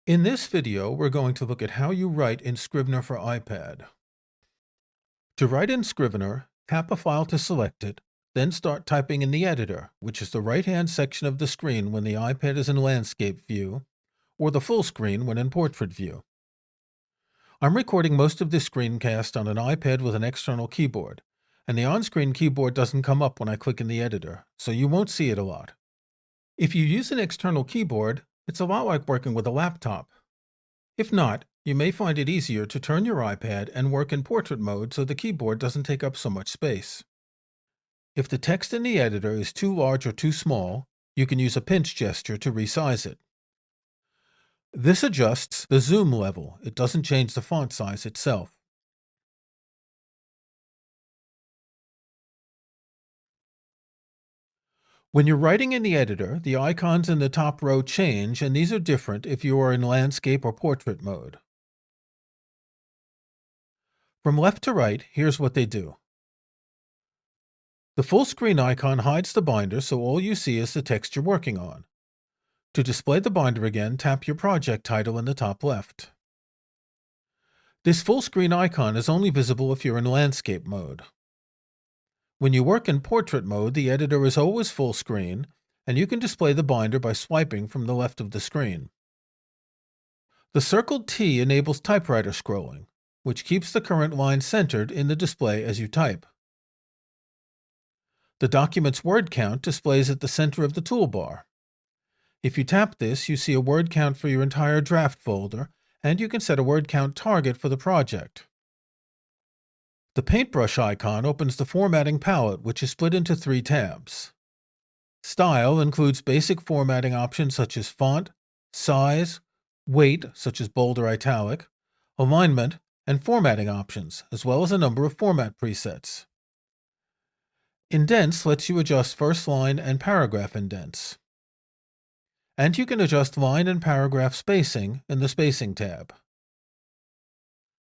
In this video, we're going to look at how you write in Scrivener for iPad. To write in Scrivener, tap a file to select it, then start typing in the editor, which is the right-hand section of the screen when the iPad is in landscape view, or the full screen when in portrait view. I'm recording most of this screencast on an iPad with an external keyboard, and the on-screen keyboard doesn't come up when I click in the editor, so you won't see it a lot. If you use an external keyboard, it's a lot like working with a laptop. If not, you may find it easier to turn your iPad and work in portrait mode so the keyboard doesn't take up so much space. If the text in the editor is too large or too small, you can use a pinch gesture to resize it. This adjusts the zoom level. It doesn't change the font size itself. When you're writing in the editor, the icons in the top row change, and these are different if you are in landscape or portrait mode. From left to right, here's what they do. The full screen icon hides the binder, so all you see is the text you're working on. To display the binder again, tap your project title in the top left. This full screen icon is only visible if you're in landscape mode. When you work in portrait mode, the editor is always full screen, and you can display the binder by swiping from the left of the screen. The circled T enables typewriter scrolling, which keeps the current line centered in the display as you type. The document's word count displays at the center of the toolbar. If you tap this, you see a word count for your entire draft folder, and you can set a word count target for the project. The paintbrush icon opens the formatting palette, which is split into 3 tabs. Style includes basic formatting options such as font, size, weight, such as bold or italic, alignment, and formatting options, as well as a number of format presets. Indents lets you adjust first line and paragraph indents. And you can adjust line and paragraph spacing in the Spacing tab.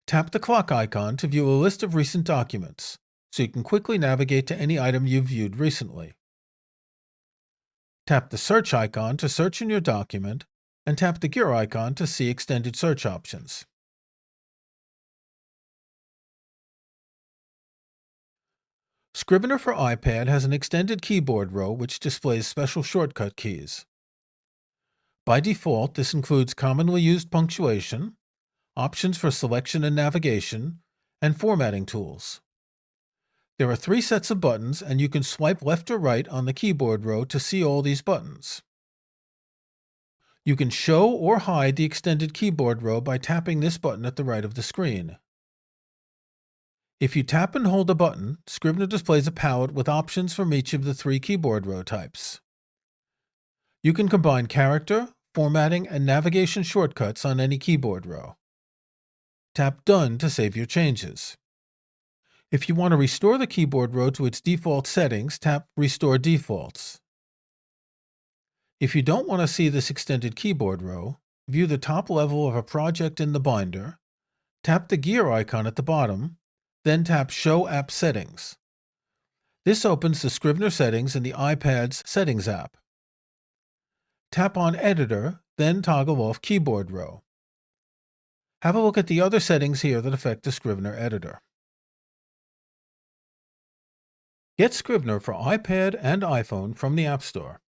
Tap the clock icon to view a list of recent documents, so you can quickly navigate to any item you've viewed recently. Tap the search icon to search in your document, and tap the gear icon to see extended search options. Scrivener for iPad has an extended keyboard row which displays special shortcut keys. By default, this includes commonly used punctuation, options for selection and navigation, and formatting tools. There are 3 sets of buttons, and you can swipe left or right on the keyboard row to see all these buttons. You can show or hide the extended keyboard row by tapping this button at the right of the screen. If you tap and hold a button, Scrivener displays a palette with options from each of the 3 keyboard row types. You can combine character, formatting, and navigation shortcuts on any keyboard row. Tap Done to save your changes. If you want to restore the keyboard row to its default settings, tap Restore Defaults. If you don't want to see this extended keyboard row, view the top level of a project in the binder, tap the gear icon at the bottom, then tap Show App Settings. This opens the Scrivener settings in the iPad's Settings app. Tap on Editor, then toggle off Keyboard Row. Have a look at the other settings here that affect the Scrivener editor. Get Scrivener for iPad and iPhone from the App Store.